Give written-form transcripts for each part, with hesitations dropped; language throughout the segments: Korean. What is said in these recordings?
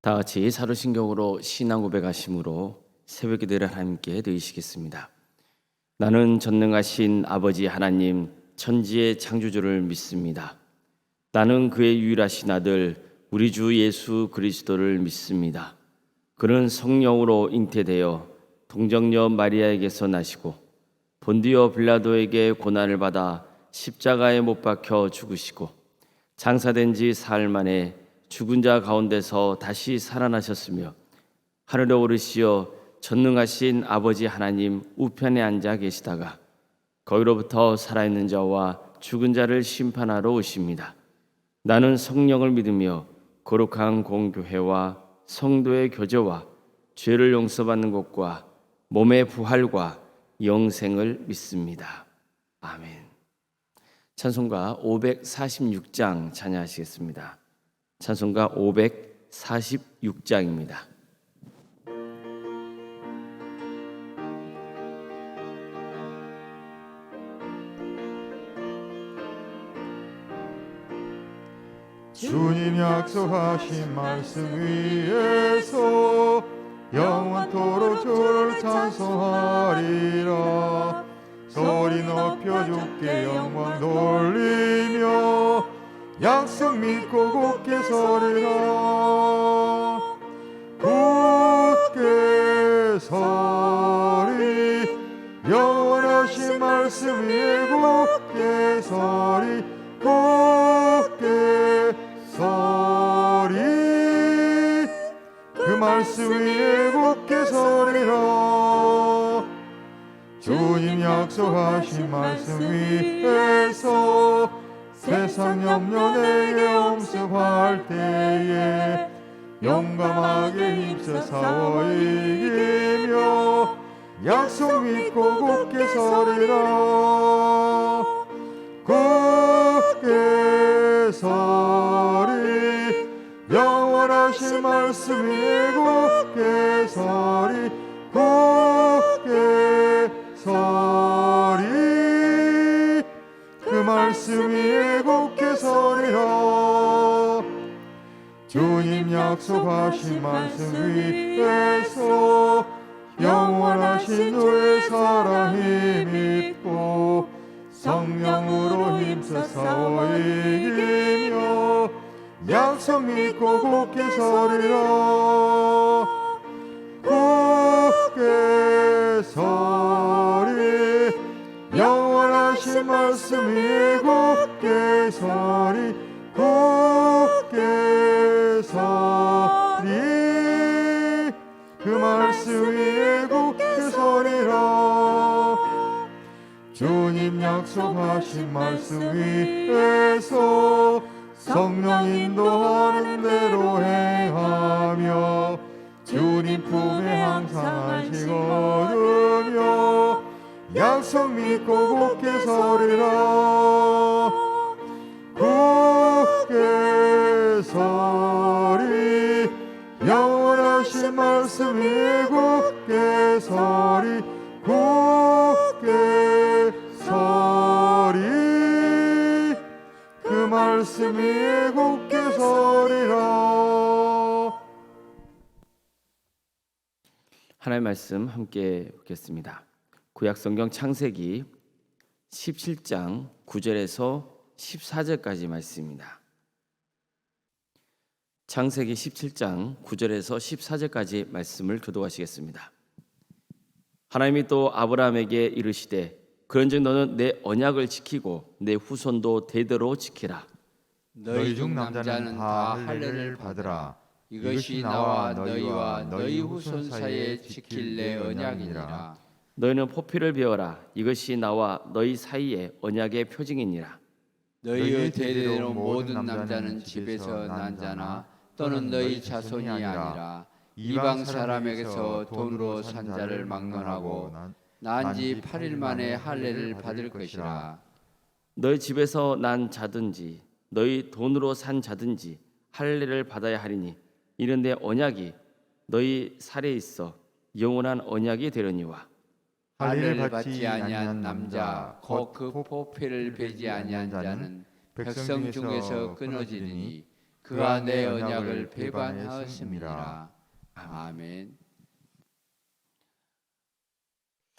다 같이 사도신경으로 신앙 고백하심으로 새벽 기도를 하나님께 드리시겠습니다. 나는 전능하신 아버지 하나님 천지의 창조주를 믿습니다. 나는 그의 유일하신 아들 우리 주 예수 그리스도를 믿습니다. 그는 성령으로 잉태되어 동정녀 마리아에게서 나시고 본디오 빌라도에게 고난을 받아 십자가에 못 박혀 죽으시고 장사된 지 사흘 만에 죽은 자 가운데서 다시 살아나셨으며 하늘에 오르시어 전능하신 아버지 하나님 우편에 앉아 계시다가 거기로부터 살아있는 자와 죽은 자를 심판하러 오십니다. 나는 성령을 믿으며 거룩한 공교회와 성도의 교제와 죄를 용서받는 것과 몸의 부활과 영생을 믿습니다. 아멘. 찬송가 546장 찬양하시겠습니다. 찬송가 546장입니다. 주님 약속하신 말씀 위에서 영원토록 주를 찬송하리라. 소리 높여 주께 영광 돌리며 약속 믿고 굳게 서리라. 굳게 서리 영원하신 말씀 위에 굳게 서리. 굳게 서리 그 말씀 위에 굳게 서리라. 주님 약속하신 말씀 위에서 세상 염려 내게 엄습할 때에 용감하게 힘써 싸워 이기며 약속 믿고 굳게 서리라. 굳게 서리 영원하신 말씀 위에 굳게 서리. 굳게 서리 그 말씀 위에 굳게 서리라. 주님 약속하신 말씀 위에서 영원하신 주의 사랑 힘입고 성령으로 힘써 싸워 이기며 약속 믿고 굳게 서리라. 굳게 서리 영원하신 말씀 위에 굳게 서리. 굳게 서리 그 말씀 위에 굳게 서리라. 주님 약속하신 말씀 위에서 성령 인도하는 대로 행하며 주님 품에 항상 안식 얻으며 약속 믿고 굳게 서리라. 굳게 서리 영원하신 말씀 위에 굳게 서리. 굳게 서리 그 말씀 위에 굳게 서리라. 하나님의 말씀 함께 보겠습니다. 구약성경 창세기 17장 9절에서 14절까지 말씀입니다. 창세기 17장 9절에서 14절까지 말씀을 교독하시겠습니다. 하나님이 또 아브라함에게 이르시되 그런즉 너는 내 언약을 지키고 내 후손도 대대로 지키라. 너희 중 남자는 다 할례를 받으라. 이것이 나와 너희와 너희 후손 사이에 지킬 내 언약이니라. 너희는 포피를 베어라. 이것이 나와 너희 사이에 언약의 표징이니라. 너희의 대대로 모든 남자는 집에서 난 자나 또는 너희 자손이 아니라 이방 사람에게서 돈으로 산 자를 막론하고 난 지 8일 만에 할례를 받을 것이라. 너희 집에서 난 자든지 너희 돈으로 산 자든지 할례를 받아야 하리니 이는 내 언약이 너희 살에 있어 영원한 언약이 되려니와. 할례를 받지 아니한 남자 곧 그 포피를 베지 아니한 자는 백성 중에서 끊어지리니 그가 내 언약을 배반하였음이니라. 아멘.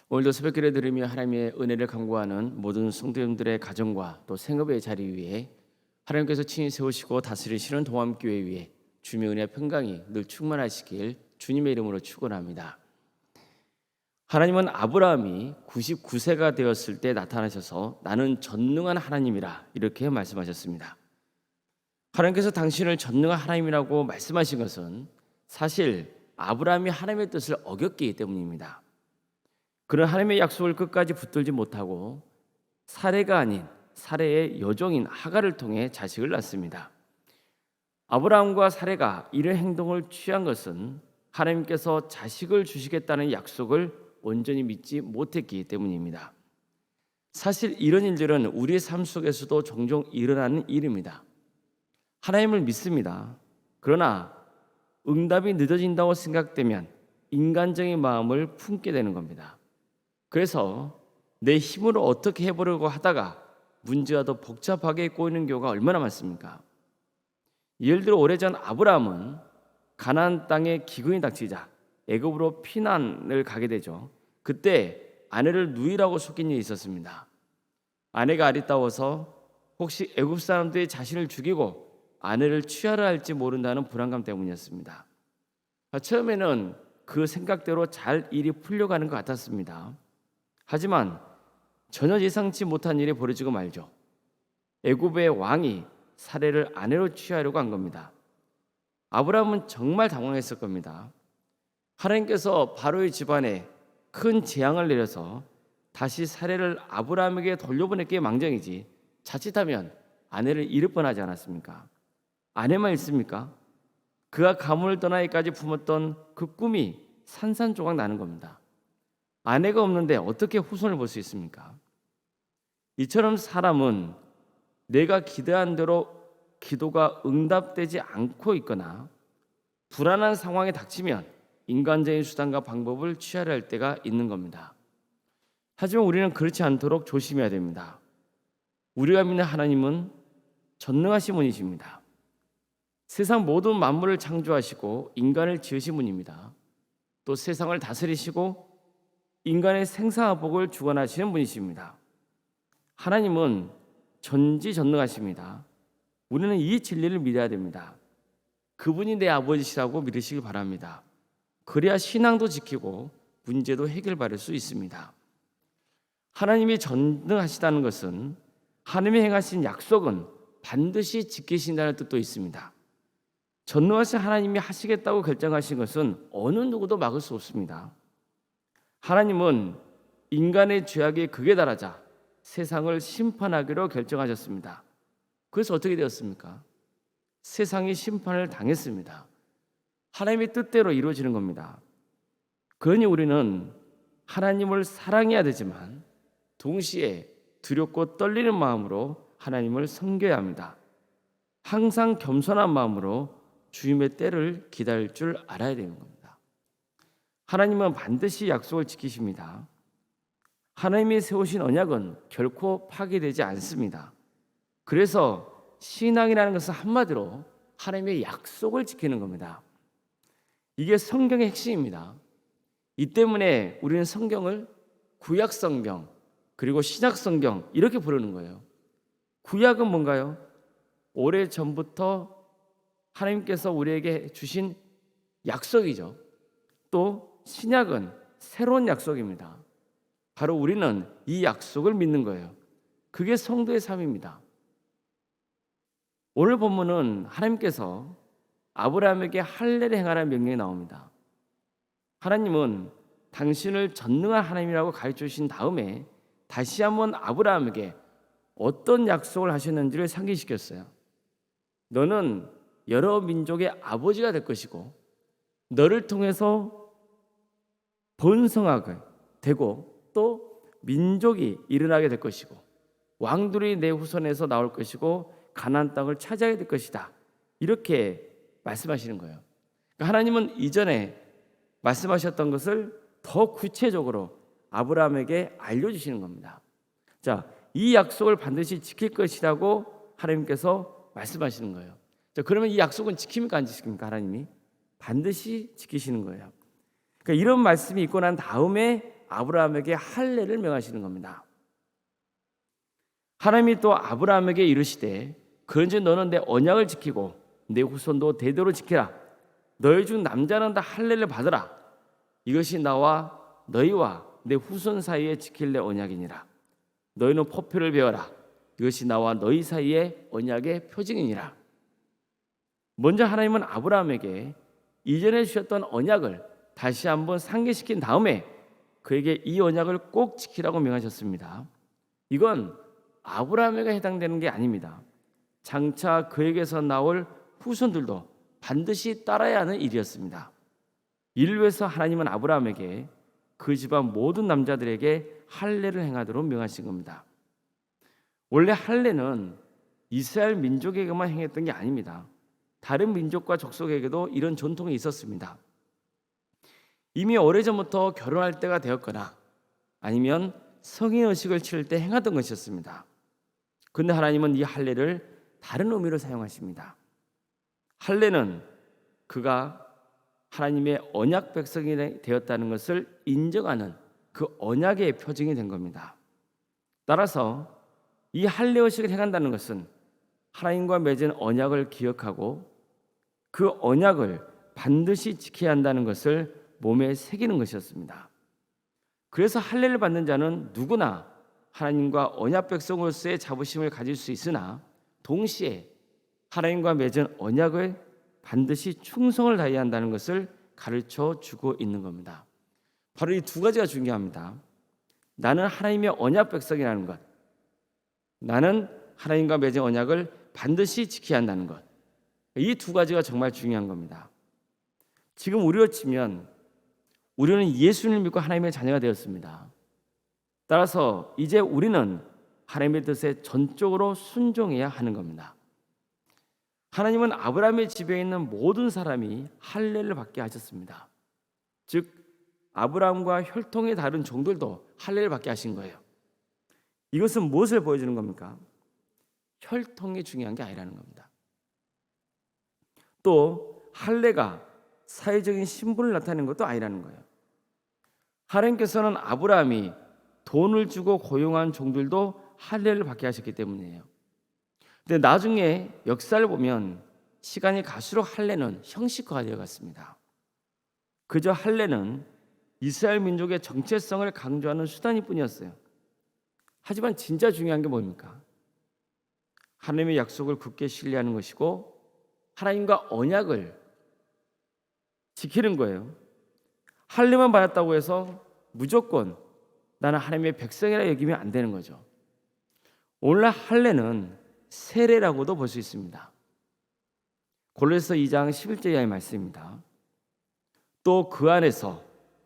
오늘도 새벽기를 들으며 하나님의 은혜를 간구하는 모든 성도님들의 가정과 또 생업의 자리 위에 하나님께서 친히 세우시고 다스리시는 동암교회 위에 주님의 은혜 평강이 늘 충만하시길 주님의 이름으로 축원합니다. 하나님은 아브라함이 99세가 되었을 때 나타나셔서 나는 전능한 하나님이라 이렇게 말씀하셨습니다. 하나님께서 당신을 전능한 하나님이라고 말씀하신 것은 사실 아브라함이 하나님의 뜻을 어겼기 때문입니다. 그런 하나님의 약속을 끝까지 붙들지 못하고 사레가 아닌 사레의 여종인 하갈을 통해 자식을 낳습니다. 아브라함과 사레가 이런 행동을 취한 것은 하나님께서 자식을 주시겠다는 약속을 온전히 믿지 못했기 때문입니다. 사실 이런 일들은 우리의 삶 속에서도 종종 일어나는 일입니다. 하나님을 믿습니다. 그러나 응답이 늦어진다고 생각되면 인간적인 마음을 품게 되는 겁니다. 그래서 내 힘으로 어떻게 해보려고 하다가 문제가 더 복잡하게 꼬이는 경우가 얼마나 많습니까? 예를 들어 오래전 아브라함은 가나안 땅에 기근이 닥치자 애굽으로 피난을 가게 되죠. 그때 아내를 누이라고 속인 일이 있었습니다. 아내가 아리따워서 혹시 애굽 사람들이 자신을 죽이고 아내를 취하려 할지 모른다는 불안감 때문이었습니다. 처음에는 그 생각대로 잘 일이 풀려가는 것 같았습니다. 하지만 전혀 예상치 못한 일이 벌어지고 말죠. 애굽의 왕이 사레를 아내로 취하려고 한 겁니다. 아브라함은 정말 당황했을 겁니다. 하나님께서 바로의 집안에 큰 재앙을 내려서 다시 사레를 아브라함에게 돌려보냈기에 망정이지 자칫하면 아내를 잃을 뻔하지 않았습니까? 아내만 있습니까? 그가 가문을 떠나기까지 품었던 그 꿈이 산산조각 나는 겁니다. 아내가 없는데 어떻게 후손을 볼 수 있습니까? 이처럼 사람은 내가 기대한 대로 기도가 응답되지 않고 있거나 불안한 상황에 닥치면 인간적인 수단과 방법을 취하려 할 때가 있는 겁니다. 하지만 우리는 그렇지 않도록 조심해야 됩니다. 우리가 믿는 하나님은 전능하신 분이십니다. 세상 모든 만물을 창조하시고 인간을 지으신 분입니다. 또 세상을 다스리시고 인간의 생사화복을 주관하시는 분이십니다. 하나님은 전지전능하십니다. 우리는 이 진리를 믿어야 됩니다. 그분이 내 아버지시라고 믿으시길 바랍니다. 그래야 신앙도 지키고 문제도 해결받을 수 있습니다. 하나님이 전능하시다는 것은 하나님이 행하신 약속은 반드시 지키신다는 뜻도 있습니다. 전능하신 하나님이 하시겠다고 결정하신 것은 어느 누구도 막을 수 없습니다. 하나님은 인간의 죄악이 극에 달하자 세상을 심판하기로 결정하셨습니다. 그래서 어떻게 되었습니까? 세상이 심판을 당했습니다. 하나님의 뜻대로 이루어지는 겁니다. 그러니 우리는 하나님을 사랑해야 되지만 동시에 두렵고 떨리는 마음으로 하나님을 섬겨야 합니다. 항상 겸손한 마음으로 주님의 때를 기다릴 줄 알아야 되는 겁니다. 하나님은 반드시 약속을 지키십니다. 하나님이 세우신 언약은 결코 파기되지 않습니다. 그래서 신앙이라는 것은 한마디로 하나님의 약속을 지키는 겁니다. 이게 성경의 핵심입니다. 이 때문에 우리는 성경을 구약 성경 그리고 신약 성경 이렇게 부르는 거예요. 구약은 뭔가요? 오래전부터 하나님께서 우리에게 주신 약속이죠. 또 신약은 새로운 약속입니다. 바로 우리는 이 약속을 믿는 거예요. 그게 성도의 삶입니다. 오늘 본문은 하나님께서 아브라함에게 할례를 행하라는 명령이 나옵니다. 하나님은 당신을 전능한 하나님이라고 가르쳐 주신 다음에 다시 한번 아브라함에게 어떤 약속을 하셨는지를 상기시켰어요. 너는 여러 민족의 아버지가 될 것이고 너를 통해서 번성하게 되고 또 민족이 일어나게 될 것이고 왕들이 내 후손에서 나올 것이고 가나안 땅을 차지하게 될 것이다. 이렇게 말씀하시는 거예요. 그러니까 하나님은 이전에 말씀하셨던 것을 더 구체적으로 아브라함에게 알려주시는 겁니다. 자, 이 약속을 반드시 지킬 것이라고 하나님께서 말씀하시는 거예요. 자, 그러면 이 약속은 지킵니까 안 지킵니까? 하나님이 반드시 지키시는 거예요. 그러니까 이런 말씀이 있고 난 다음에 아브라함에게 할례를 명하시는 겁니다. 하나님이 또 아브라함에게 이르시되 그런즉 너는 내 언약을 지키고 내 후손도 대대로 지키라. 너희 중 남자는 다 할례를 받으라. 이것이 나와 너희와 내 후손 사이에 지킬 내 언약이니라. 너희는 포표를 베어라. 이것이 나와 너희 사이에 언약의 표징이니라. 먼저 하나님은 아브라함에게 이전에 주셨던 언약을 다시 한번 상기시킨 다음에 그에게 이 언약을 꼭 지키라고 명하셨습니다. 이건 아브라함에게 해당되는 게 아닙니다. 장차 그에게서 나올 후손들도 반드시 따라야 하는 일이었습니다. 이를 위해서 하나님은 아브라함에게 그 집안 모든 남자들에게 할례를 행하도록 명하신 겁니다. 원래 할례는 이스라엘 민족에게만 행했던 게 아닙니다. 다른 민족과 족속에게도 이런 전통이 있었습니다. 이미 오래전부터 결혼할 때가 되었거나 아니면 성인의식을 치를 때 행하던 것이었습니다. 그런데 하나님은 이 할례를 다른 의미로 사용하십니다. 할례는 그가 하나님의 언약 백성이 되었다는 것을 인정하는 그 언약의 표징이 된 겁니다. 따라서 이 할례 의식을 행한다는 것은 하나님과 맺은 언약을 기억하고 그 언약을 반드시 지켜야 한다는 것을 몸에 새기는 것이었습니다. 그래서 할례를 받는 자는 누구나 하나님과 언약 백성으로서의 자부심을 가질 수 있으나 동시에 하나님과 맺은 언약을 반드시 충성을 다해야 한다는 것을 가르쳐 주고 있는 겁니다. 바로 이 두 가지가 중요합니다. 나는 하나님의 언약 백성이라는 것, 나는 하나님과 맺은 언약을 반드시 지켜야 한다는 것, 이 두 가지가 정말 중요한 겁니다. 지금 우리로 치면 우리는 예수님을 믿고 하나님의 자녀가 되었습니다. 따라서 이제 우리는 하나님의 뜻에 전적으로 순종해야 하는 겁니다. 하나님은 아브라함의 집에 있는 모든 사람이 할례를 받게 하셨습니다. 즉 아브라함과 혈통이 다른 종들도 할례를 받게 하신 거예요. 이것은 무엇을 보여주는 겁니까? 혈통이 중요한 게 아니라는 겁니다. 또 할례가 사회적인 신분을 나타내는 것도 아니라는 거예요. 하나님께서는 아브라함이 돈을 주고 고용한 종들도 할례를 받게 하셨기 때문이에요. 근데 나중에 역사를 보면 시간이 갈수록 할례는 형식화가 되어 갔습니다. 그저 할례는 이스라엘 민족의 정체성을 강조하는 수단일 뿐이었어요. 하지만 진짜 중요한 게 뭡니까? 하나님의 약속을 굳게 신뢰하는 것이고 하나님과 언약을 지키는 거예요. 할례만 받았다고 해서 무조건 나는 하나님의 백성이라 여기면 안 되는 거죠. 오늘날 할례는 세례라고도 볼 수 있습니다. 골로새서 2장 11절 이하의 말씀입니다. 또 그 안에서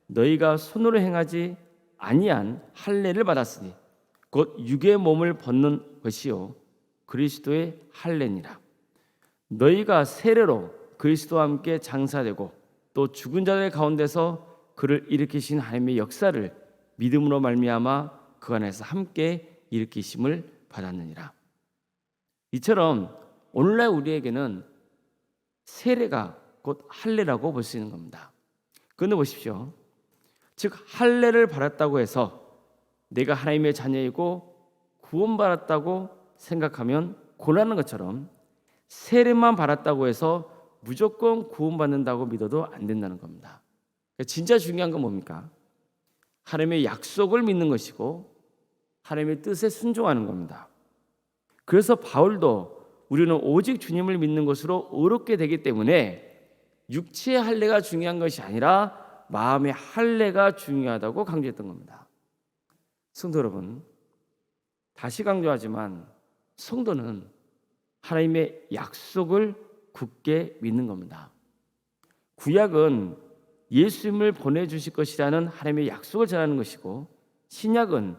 너희가 손으로 행하지 아니한 할례를 받았으니 곧 육의 몸을 벗는 것이요 그리스도의 할례니라. 너희가 세례로 그리스도와 함께 장사되고 또 죽은 자들 가운데서 그를 일으키신 하나님의 역사를 믿음으로 말미암아 그 안에서 함께 일으키심을 받았느니라. 이처럼 오늘날 우리에게는 세례가 곧 할례라고 볼 수 있는 겁니다. 그런데 보십시오. 즉 할례를 받았다고 해서 내가 하나님의 자녀이고 구원받았다고 생각하면 곤란한 것처럼 세례만 받았다고 해서 무조건 구원받는다고 믿어도 안 된다는 겁니다. 진짜 중요한 건 뭡니까? 하나님의 약속을 믿는 것이고 하나님의 뜻에 순종하는 겁니다. 그래서 바울도 우리는 오직 주님을 믿는 것으로 의롭게 되기 때문에 육체의 할례가 중요한 것이 아니라 마음의 할례가 중요하다고 강조했던 겁니다. 성도 여러분, 다시 강조하지만 성도는 하나님의 약속을 굳게 믿는 겁니다. 구약은 예수님을 보내주실 것이라는 하나님의 약속을 전하는 것이고 신약은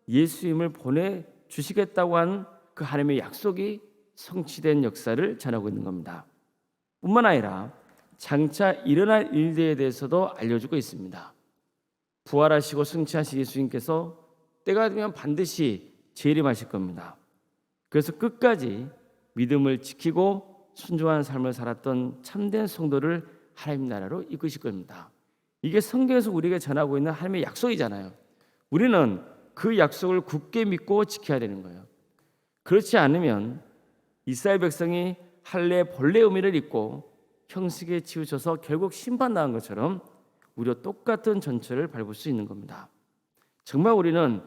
예수님을 보내주시겠다고 한 그 하나님의 약속이 성취된 역사를 전하고 있는 겁니다. 뿐만 아니라 장차 일어날 일들에 대해서도 알려주고 있습니다. 부활하시고 승천하신 예수님께서 때가 되면 반드시 재림하실 겁니다. 그래서 끝까지 믿음을 지키고 순종하는 삶을 살았던 참된 성도를 하나님 나라로 이끄실 겁니다. 이게 성경에서 우리에게 전하고 있는 하나님의 약속이잖아요. 우리는 그 약속을 굳게 믿고 지켜야 되는 거예요. 그렇지 않으면 이스라엘 백성이 할례 본래 의미를 잊고 형식에 치우쳐서 결국 심판당한 것처럼 우리와 똑같은 전철을 밟을 수 있는 겁니다. 정말 우리는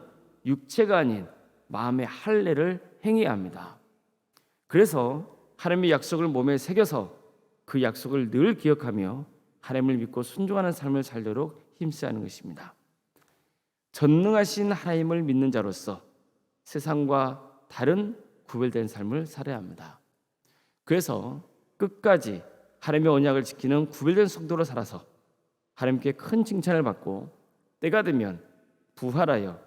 육체가 아닌 마음의 할례를 행해야 합니다. 그래서 하나님의 약속을 몸에 새겨서 그 약속을 늘 기억하며 하나님을 믿고 순종하는 삶을 살도록 힘써야 하는 것입니다. 전능하신 하나님을 믿는 자로서 세상과 다른 구별된 삶을 살아야 합니다. 그래서 끝까지 하나님의 언약을 지키는 구별된 성도로 살아서 하나님께 큰 칭찬을 받고 때가 되면 부활하여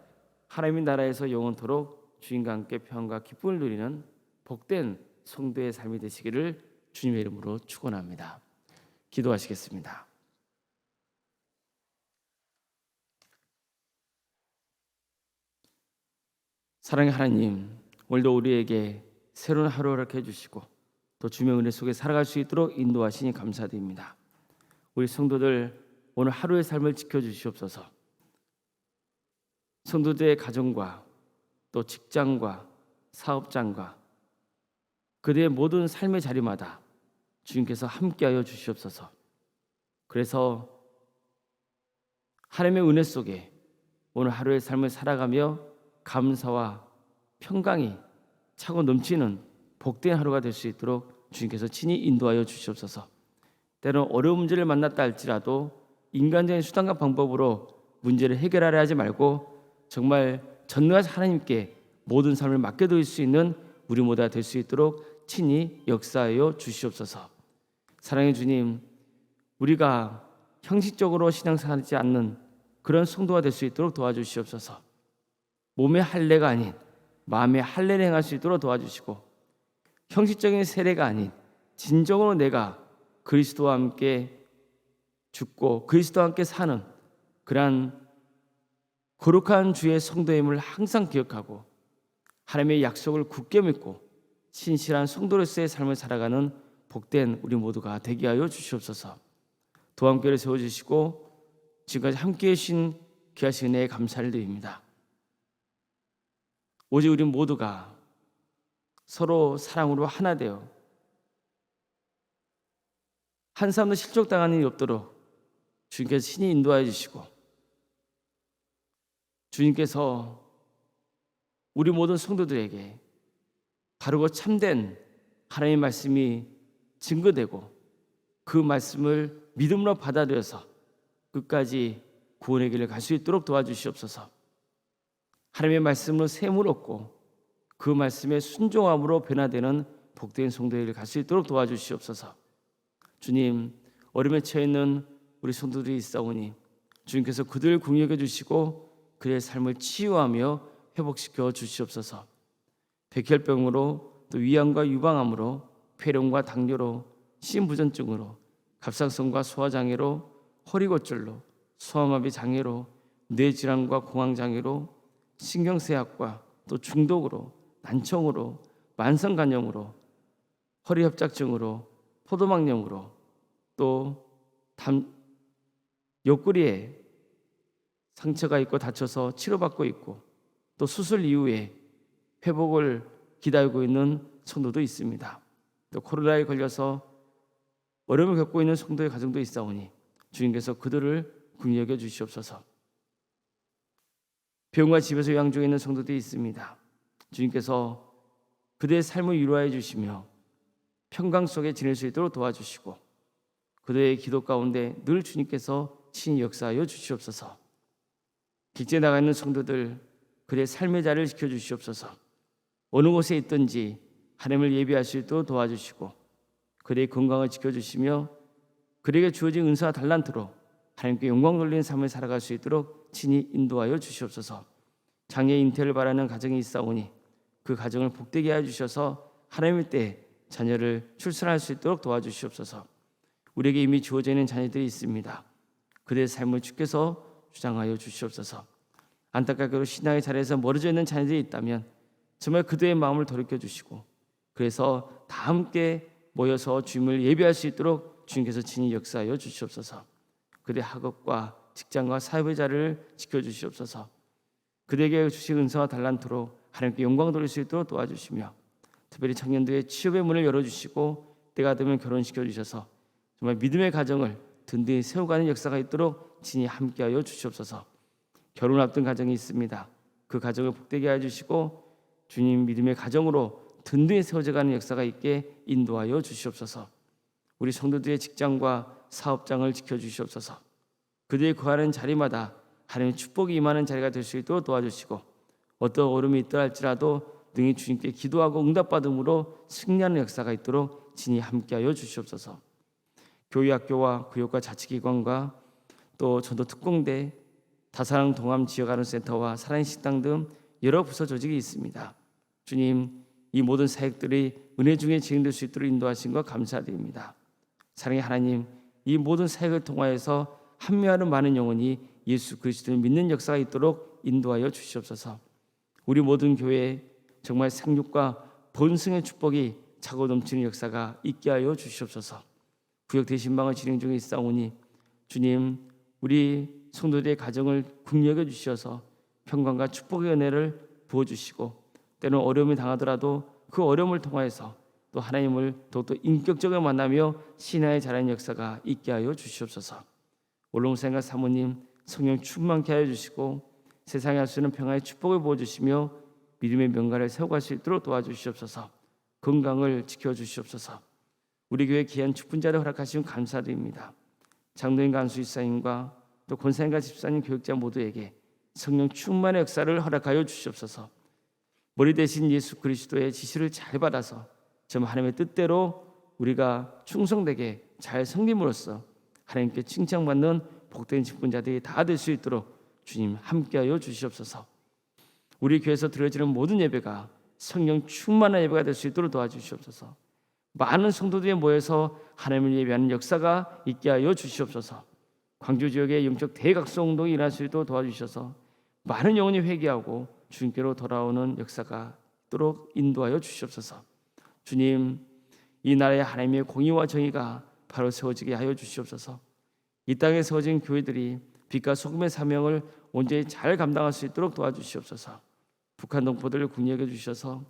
하나님의 나라에서 영원토록 주님과 함께 평안과 기쁨을 누리는 복된 성도의 삶이 되시기를 주님의 이름으로 축원합니다. 기도하시겠습니다. 사랑의 하나님, 오늘도 우리에게 새로운 하루를 허락해 주시고 또 주님의 은혜 속에 살아갈 수 있도록 인도하시니 감사드립니다. 우리 성도들 오늘 하루의 삶을 지켜주시옵소서. 성도들의 가정과 또 직장과 사업장과 그들의 모든 삶의 자리마다 주님께서 함께하여 주시옵소서. 그래서 하나님의 은혜 속에 오늘 하루의 삶을 살아가며 감사와 평강이 차고 넘치는 복된 하루가 될 수 있도록 주님께서 친히 인도하여 주시옵소서. 때로는 어려운 문제를 만났다 할지라도 인간적인 수단과 방법으로 문제를 해결하려 하지 말고 정말 전능하신 하나님께 모든 삶을 맡겨드릴 수 있는 우리 모두가 될 수 있도록 친히 역사하여 주시옵소서. 사랑의 주님, 우리가 형식적으로 신앙생활하지 않는 그런 성도가 될 수 있도록 도와주시옵소서. 몸의 할례가 아닌 마음의 할례를 행할 수 있도록 도와주시고 형식적인 세례가 아닌 진정으로 내가 그리스도와 함께 죽고 그리스도와 함께 사는 그러한 거룩한 주의 성도임을 항상 기억하고 하나님의 약속을 굳게 믿고 신실한 성도로서의 삶을 살아가는 복된 우리 모두가 되게 하여 주시옵소서. 도함교회를 세워주시고 지금까지 함께해 주신 귀하신 은혜에 감사를 드립니다. 오직 우리 모두가 서로 사랑으로 하나 되어 한 사람도 실족당하는 일이 없도록 주님께서 친히 인도하여 주시고 주님께서 우리 모든 성도들에게 바르고 참된 하나님의 말씀이 증거되고 그 말씀을 믿음으로 받아들여서 끝까지 구원의 길을 갈 수 있도록 도와주시옵소서. 하나님의 말씀으로 샘을 얻고 그 말씀에 순종함으로 변화되는 복된 성도의 길을 갈 수 있도록 도와주시옵소서. 주님, 어려움에 처해 있는 우리 성도들이 있사오니 주님께서 그들을 긍휼히 주시고 그의 삶을 치유하며 회복시켜 주시옵소서. 백혈병으로 또 위암과 유방암으로 폐렴과 당뇨로 심부전증으로 갑상선과 소화장애로 허리고절로 소아마비 장애로 뇌질환과 공황장애로 신경쇠약과 또 중독으로 난청으로 만성간염으로 허리협착증으로 포도막염으로 또 옆구리에 상처가 있고 다쳐서 치료받고 있고 또 수술 이후에 회복을 기다리고 있는 성도도 있습니다. 또 코로나에 걸려서 어려움을 겪고 있는 성도의 가정도 있사오니 주님께서 그들을 긍휼히 여겨 주시옵소서. 병과 집에서 요양 중에 있는 성도들이 있습니다. 주님께서 그들의 삶을 위로하여 주시며 평강 속에 지낼 수 있도록 도와주시고 그들의 기도 가운데 늘 주님께서 친히 역사하여 주시옵소서. 객지에 나가 있는 성도들 그들의 삶의 자리를 지켜주시옵소서. 어느 곳에 있든지 하나님을 예비할 수 있도록 도와주시고 그들의 건강을 지켜주시며 그들에게 주어진 은사와 달란트로 하나님께 영광 돌리는 삶을 살아갈 수 있도록 친히 인도하여 주시옵소서. 장애 잉태를 바라는 가정이 있사오니 그 가정을 복되게 하여 주셔서 하나님의 때에 자녀를 출산할 수 있도록 도와주시옵소서. 우리에게 이미 주어져 있는 자녀들이 있습니다. 그들의 삶을 주께서 주장하여 주시옵소서. 안타깝게도 신앙의 자리에서 멀어져 있는 자녀들이 있다면 정말 그들의 마음을 돌이켜 주시고 그래서 다 함께 모여서 주님을 예배할 수 있도록 주님께서 친히 역사하여 주시옵소서. 그들의 학업과 직장과 사회의 자리를 지켜주시옵소서. 그들에게 주신 은사와 달란트로 하나님께 영광 돌릴 수 있도록 도와주시며, 특별히 청년들의 취업의 문을 열어주시고 때가 되면 결혼시켜 주셔서 정말 믿음의 가정을 든든히 세워가는 역사가 있도록 친히 함께하여 주시옵소서. 결혼 앞둔 가정이 있습니다. 그 가정을 복되게 해주시고 주님 믿음의 가정으로 든든히 세워져가는 역사가 있게 인도하여 주시옵소서. 우리 성도들의 직장과 사업장을 지켜주시옵소서. 그들이 거하는 자리마다 하나님의 축복이 임하는 자리가 될 수 있도록 도와주시고, 어떤 어려움이 있더라 할지라도 능히 주님께 기도하고 응답받음으로 승리하는 역사가 있도록 진히 함께하여 주시옵소서. 교회 학교와 구역과 자치기관과 또 전도 특공대, 다사랑 동암 지역아름센터와 사랑의 식당 등 여러 부서 조직이 있습니다. 주님, 이 모든 사역들이 은혜 중에 진행될 수 있도록 인도하신 것 감사드립니다. 사랑의 하나님, 이 모든 사역을 통하여서 합류하는 많은 영혼이 예수 그리스도를 믿는 역사가 있도록 인도하여 주시옵소서. 우리 모든 교회에 정말 생육과 번성의 축복이 차고 넘치는 역사가 있게 하여 주시옵소서. 구역 대신방을 진행 중에 있사오니 주님, 우리 성도들의 가정을 긍휼히 주셔서 평강과 축복의 은혜를 부어주시고, 때로는 어려움이 당하더라도 그 어려움을 통하여서 또 하나님을 더욱더 인격적으로 만나며 신앙의 자라는 역사가 있게 하여 주시옵소서. 올롱생과 사모님 성령 충만케 하여 주시고 세상에 할 수 있는 평화의 축복을 부어주시며 믿음의 명가를 세워갈 수 있도록 도와주시옵소서. 건강을 지켜주시옵소서. 우리 교회 귀한 축분자를 허락하시면 감사드립니다. 장로인 간수 이사님과 또 권사님과 집사님 교육자 모두에게 성령 충만의 역사를 허락하여 주시옵소서. 머리 대신 예수 그리스도의 지시를 잘 받아서 좀 하나님의 뜻대로 우리가 충성되게 잘 섬김으로써 하나님께 칭찬받는 복된 직분자들이 다 될 수 있도록 주님 함께하여 주시옵소서. 우리 교회에서 드려지는 모든 예배가 성령 충만한 예배가 될 수 있도록 도와주시옵소서. 많은 성도들이 모여서 하나님을 예배하는 역사가 있게 하여 주시옵소서. 광주 지역의 영적 대각성 운동이 일어날 수 있도록 도와주셔서 많은 영혼이 회개하고 주님께로 돌아오는 역사가 있도록 인도하여 주시옵소서. 주님, 이 나라의 하나님의 공의와 정의가 바로 세워지게 하여 주시옵소서. 이 땅에 세워진 교회들이 빛과 소금의 사명을 온전히 잘 감당할 수 있도록 도와주시옵소서. 북한 동포들을 국리하게 주셔서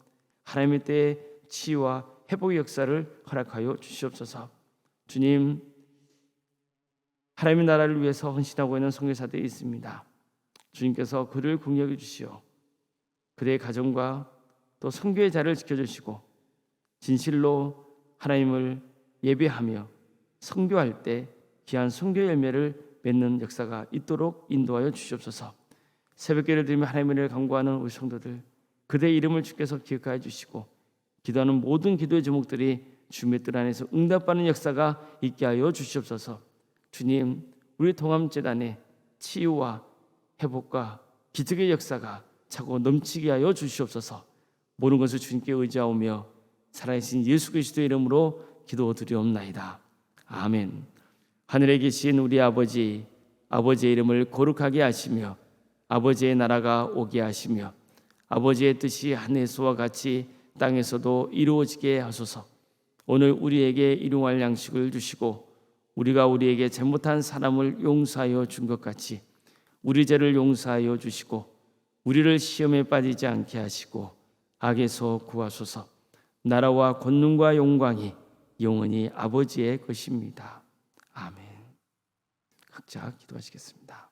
하나님의 때에 치유와 회복의 역사를 허락하여 주시옵소서. 주님, 하나님의 나라를 위해서 헌신하고 있는 선교사들이 있습니다. 주님께서 그를 국리하게 주시어 그들의 가정과 또 선교의 자리를 지켜주시고 진실로 하나님을 예배하며 선교할 때 귀한 선교의 열매를 맺는 역사가 있도록 인도하여 주시옵소서. 새벽기를 드리며 하나님의 은혜를 간구하는 우리 성도들, 그들의 이름을 주께서 기억하여 주시고 기도하는 모든 기도의 제목들이 주님의 뜻 안에서 응답받는 역사가 있게 하여 주시옵소서. 주님, 우리 동암재단에 치유와 회복과 기적의 역사가 차고 넘치게 하여 주시옵소서. 모든 것을 주님께 의지하오며 살아계신 예수 그리스도의 이름으로 기도드리옵나이다. 아멘. 하늘에 계신 우리 아버지, 아버지의 이름을 거룩하게 하시며 아버지의 나라가 오게 하시며 아버지의 뜻이 하늘에서와 같이 땅에서도 이루어지게 하소서. 오늘 우리에게 일용할 양식을 주시고 우리가 우리에게 잘못한 사람을 용서하여 준 것 같이 우리 죄를 용서하여 주시고 우리를 시험에 빠지지 않게 하시고 악에서 구하소서. 나라와 권능과 영광이 영원히 아버지의 것입니다. 아멘. 각자 기도하시겠습니다.